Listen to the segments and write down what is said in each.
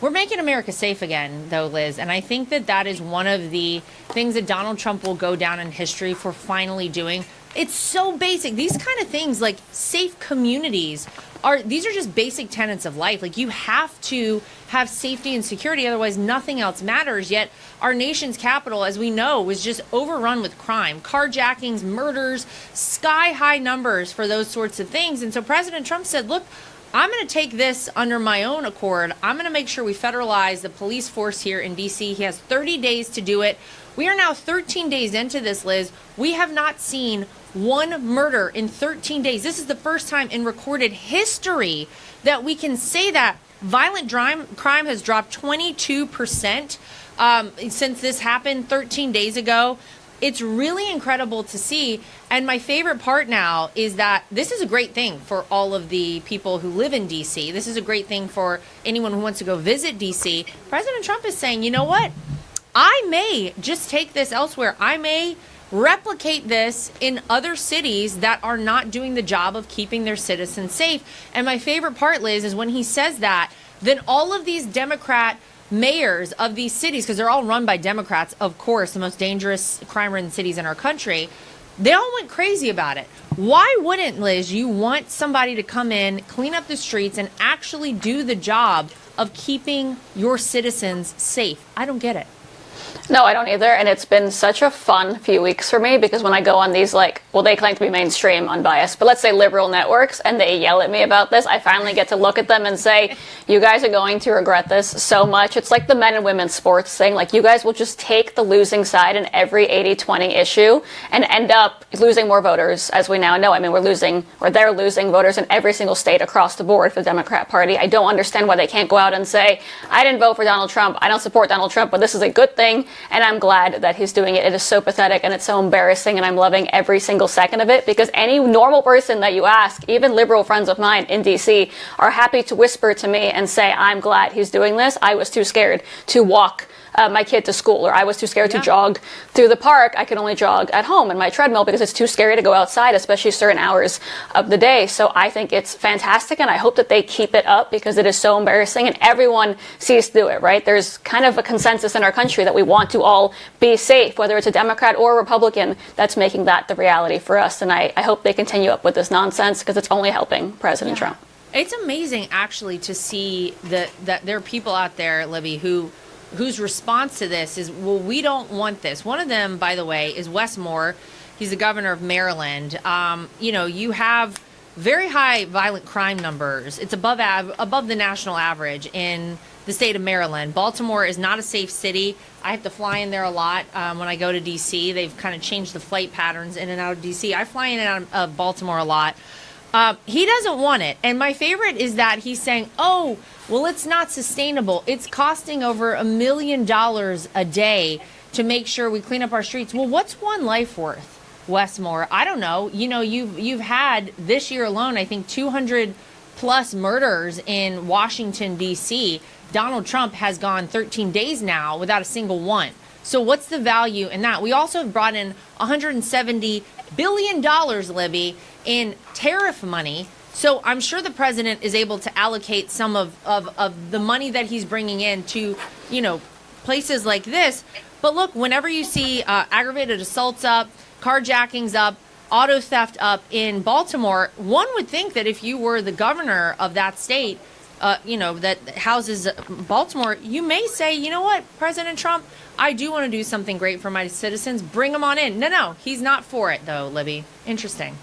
We're making America safe again, though, Liz. And I think that that is one of the things that Donald Trump will go down in history for finally doing. It's so basic. These kind of things like safe communities these are just basic tenets of life. Like, you have to have safety and security, otherwise nothing else matters. Yet our nation's capital, as we know, was just overrun with crime, carjackings, murders, sky high numbers for those sorts of things. And so President Trump said, look, I'm going to take this under my own accord. I'm going to make sure we federalize the police force here in D.C. He has 30 days to do it. We are now 13 days into this, Liz. We have not seen one murder in 13 days. This is the first time in recorded history that we can say that. Violent crime has dropped 22% since this happened 13 days ago. It's really incredible to see. And my favorite part now is that this is a great thing for all of the people who live in D.C. This is a great thing for anyone who wants to go visit D.C. President Trump is saying, you know what? I may just take this elsewhere. I may replicate this in other cities that are not doing the job of keeping their citizens safe. And my favorite part, Liz, is when he says that, then all of these Democrat mayors of these cities, because they're all run by Democrats, of course, the most dangerous crime-ridden cities in our country, they all went crazy about it. Why wouldn't, Liz, you want somebody to come in, clean up the streets, and actually do the job of keeping your citizens safe? I don't get it. No, I don't either. And it's been such a fun few weeks for me because when I go on these, like, well, they claim to be mainstream, unbiased, but let's say liberal networks, and they yell at me about this, I finally get to look at them and say, you guys are going to regret this so much. It's like the men and women's sports thing. Like, you guys will just take the losing side in every 80-20 issue and end up losing more voters, as we now know. I mean, they're losing voters in every single state across the board for the Democrat Party. I don't understand why they can't go out and say, I didn't vote for Donald Trump, I don't support Donald Trump, but this is a good thing. And I'm glad that he's doing it. It is so pathetic and it's so embarrassing, and I'm loving every single second of it, because any normal person that you ask, even liberal friends of mine in DC, are happy to whisper to me and say, I'm glad he's doing this. I was too scared to walk my kid to school, or I was too scared to jog through the park. I can only jog at home in my treadmill because it's too scary to go outside, especially certain hours of the day. So I think it's fantastic, and I hope that they keep it up because it is so embarrassing, and everyone sees through it, right? There's kind of a consensus in our country that we want to all be safe, whether it's a Democrat or a Republican that's making that the reality for us. And I hope they continue up with this nonsense because it's only helping President Trump. It's amazing, actually, to see that there are people out there, Libby, whose response to this is, well, we don't want this. One of them, by the way, is Wes Moore. He's the governor of Maryland. You have very high violent crime numbers. It's above the national average in the state of Maryland. Baltimore is not a safe city. I have to fly in there a lot when I go to D.C. They've kind of changed the flight patterns in and out of D.C. I fly in and out of Baltimore a lot. He doesn't want it. And my favorite is that he's saying, oh, well, it's not sustainable. It's costing over $1 million a day to make sure we clean up our streets. Well, what's one life worth, Wes Moore? I don't know. You know, you've had this year alone, I think 200 plus murders in Washington, D.C. Donald Trump has gone 13 days now without a single one. So what's the value in that? We also have brought in $170 billion, Libby, in tariff money. So I'm sure the president is able to allocate some of the money that he's bringing in to, places like this. But look, whenever you see aggravated assaults up, carjackings up, auto theft up in Baltimore, one would think that if you were the governor of that state, that houses Baltimore, you may say, you know what, President Trump, I do want to do something great for my citizens. Bring them on in. No, he's not for it, though, Libby. Interesting.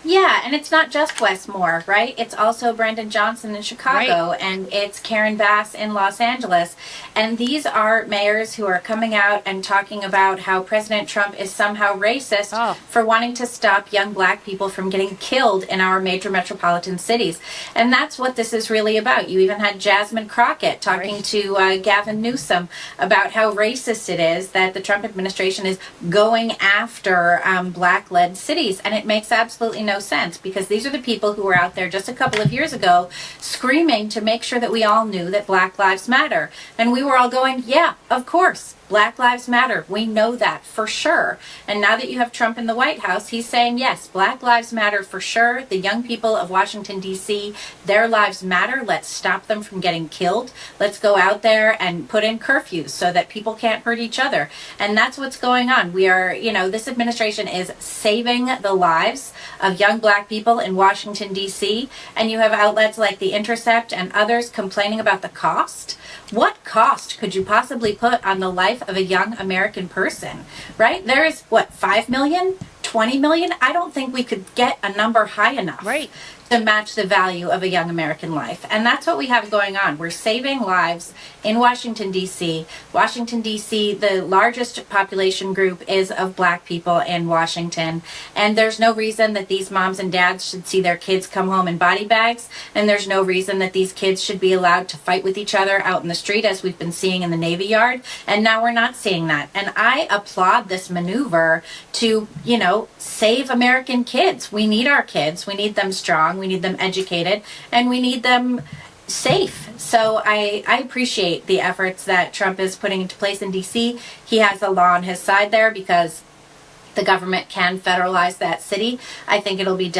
Yeah, and it's not just Wes Moore, right? It's also Brandon Johnson in Chicago, right, and it's Karen Bass in Los Angeles. And these are mayors who are coming out and talking about how President Trump is somehow racist for wanting to stop young black people from getting killed in our major metropolitan cities. And that's what this is really about. You even had Jasmine Crockett talking to Gavin Newsom about how racist it is that the Trump administration is going after black-led cities. And it makes absolutely no no sense, because these are the people who were out there just a couple of years ago screaming to make sure that we all knew that Black Lives Matter. And we were all going, yeah, of course, Black Lives Matter. We know that for sure. And now that you have Trump in the White House, he's saying, yes, Black Lives Matter for sure. The young people of Washington, D.C., their lives matter. Let's stop them from getting killed. Let's go out there and put in curfews so that people can't hurt each other. And that's what's going on. We are, this administration is saving the lives of young Black people in Washington, D.C. And you have outlets like The Intercept and others complaining about the cost. What cost could you possibly put on the life of a young American person, right? There is, 5 million, 20 million? I don't think we could get a number high enough to match the value of a young American life. And that's what we have going on. We're saving lives in Washington, D.C. Washington, D.C., the largest population group is of Black people in Washington. And there's no reason that these moms and dads should see their kids come home in body bags. And there's no reason that these kids should be allowed to fight with each other out in the street, as we've been seeing in the Navy Yard. And now we're not seeing that. And I applaud this maneuver to, save American kids. We need our kids. We need them strong. We need them educated. And we need them safe. So I appreciate the efforts that Trump is putting into place in D.C. He has the law on his side there because the government can federalize that city. I think it'll be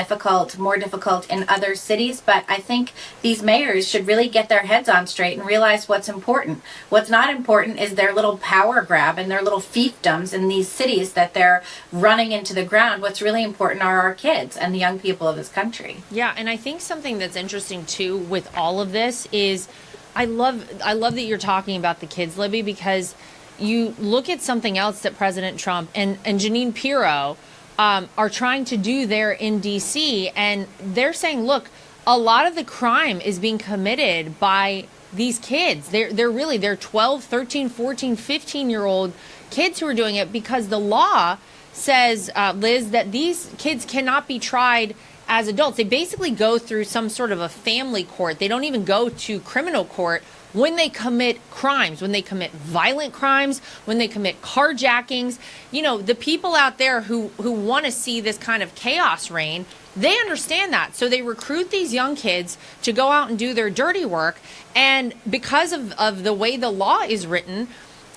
more difficult in other cities, but I think these mayors should really get their heads on straight and realize what's important. What's not important is their little power grab and their little fiefdoms in these cities that they're running into the ground. What's really important are our kids and the young people of this country. Yeah, and I think something that's interesting too with all of this is I love that you're talking about the kids, Libby, because you look at something else that President Trump and Jeanine Pirro are trying to do there in D.C. And they're saying, look, a lot of the crime is being committed by these kids. They're 12, 13, 14, 15-year-old kids who are doing it because the law says, Liz, that these kids cannot be tried as adults. They basically go through some sort of a family court. They don't even go to criminal court when they commit crimes, when they commit violent crimes, when they commit carjackings. The people out there who want to see this kind of chaos reign, they understand that. So they recruit these young kids to go out and do their dirty work. And because of the way the law is written,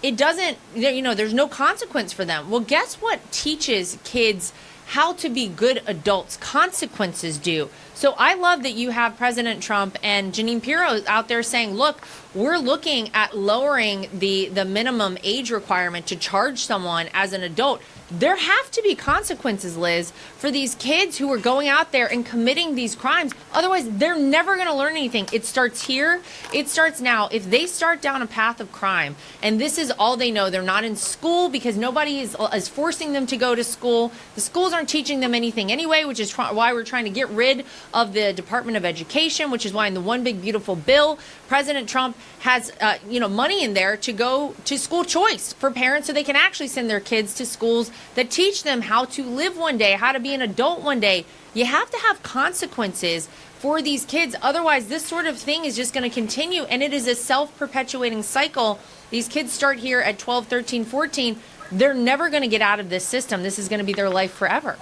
it doesn't, there's no consequence for them. Well, guess what teaches kids how to be good adults? Consequences do. So I love that you have President Trump and Jeanine Pirro out there saying, look, we're looking at lowering the minimum age requirement to charge someone as an adult. There have to be consequences, Liz, for these kids who are going out there and committing these crimes. Otherwise, they're never going to learn anything. It starts here. It starts now. If they start down a path of crime and this is all they know, they're not in school because nobody is forcing them to go to school. The schools aren't teaching them anything anyway, which is why we're trying to get rid of the Department of Education, which is why in the One Big Beautiful Bill, President Trump has money in there to go to school choice for parents so they can actually send their kids to schools that teach them how to live one day, how to be an adult one day. You have to have consequences for these kids. Otherwise, this sort of thing is just going to continue, and it is a self-perpetuating cycle. These kids start here at 12, 13, 14. They're never going to get out of this system. This is going to be their life forever.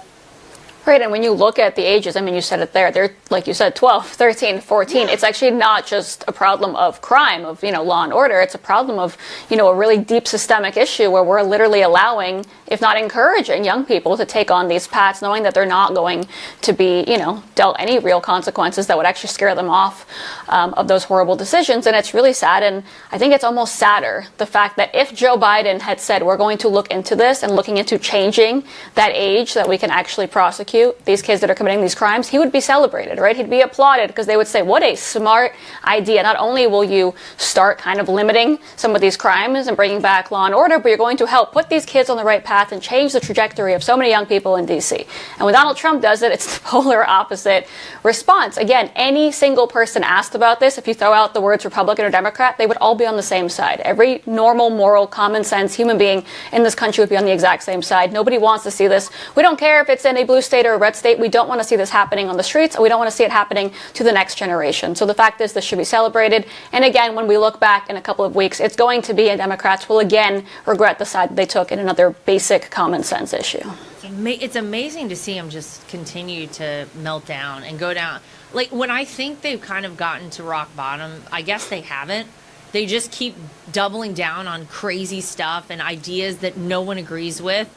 Right, and when you look at the ages, I mean, you said it there, they're, like you said, 12, 13, 14. It's actually not just a problem of crime, of, law and order. It's a problem of, a really deep systemic issue where we're literally allowing, if not encouraging, young people to take on these paths, knowing that they're not going to be, dealt any real consequences that would actually scare them off of those horrible decisions. And it's really sad, and I think it's almost sadder, the fact that if Joe Biden had said, we're going to look into this and looking into changing that age that we can actually prosecute these kids that are committing these crimes, he would be celebrated, right? He'd be applauded because they would say, what a smart idea. Not only will you start kind of limiting some of these crimes and bringing back law and order, but you're going to help put these kids on the right path and change the trajectory of so many young people in D.C. And when Donald Trump does it, it's the polar opposite response. Again, any single person asked about this, if you throw out the words Republican or Democrat, they would all be on the same side. Every normal, moral, common sense human being in this country would be on the exact same side. Nobody wants to see this. We don't care if it's in a blue state state or a red state, we don't want to see this happening on the streets, and we don't want to see it happening to the next generation. So the fact is, this should be celebrated. And again, when we look back in a couple of weeks, it's going to be, and Democrats will again regret the side that they took in another basic common sense issue. It's amazing to see them just continue to melt down and go down. Like, when I think they've kind of gotten to rock bottom, I guess they haven't. They just keep doubling down on crazy stuff and ideas that no one agrees with.